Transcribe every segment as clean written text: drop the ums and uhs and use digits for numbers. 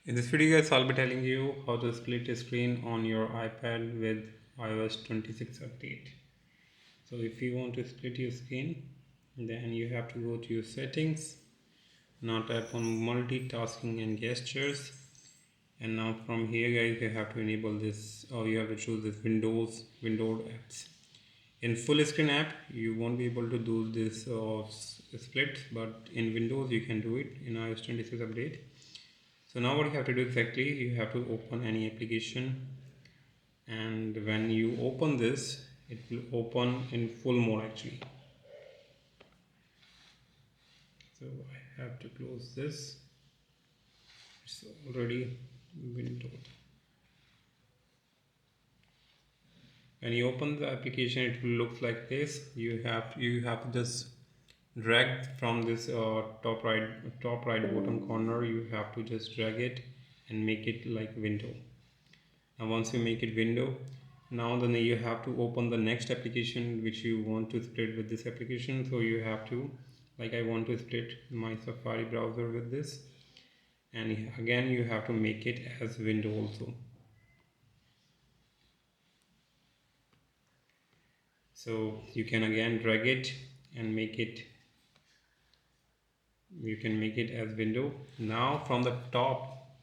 In this video guys, I'll be telling you how to split a screen on your iPad with iOS 26 update. So if you want to split your screen, then you have to go to your settings. Now tap on multitasking and gestures. And now from here guys, you have to enable this, or you have to choose this windowed apps. In full screen app, you won't be able to do this split, but in Windows you can do it in iOS 26 update. So now what you have to do exactly, you have to open any application, and when you open this, it will open in full mode actually. So I have to close this. It's already windowed. When you open the application, it will look like this. You have to just drag from this top right bottom corner. You have to just drag it and make it like window. Now once you make it window, now then you have to open the next application which you want to split with this application. So you have to, like I want to split my Safari browser with this, and again you have to make it as window also. So you can again drag it and make it, you can make it as window. Now from the top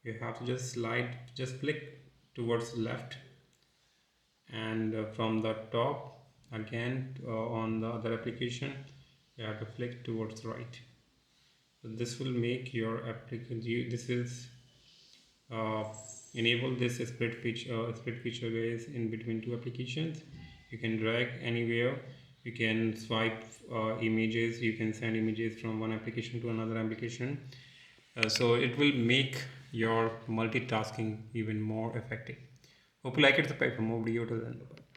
you have to just click towards left, and from the top again on the other application you have to flick towards right. So this will make your application, this is uh, enable this split feature guys in between two applications. You can drag anywhere, you can swipe images, you can send images from one application to another application. So it will make your multitasking even more effective. Hope you like it. Subscribe for more video. Till then, bye.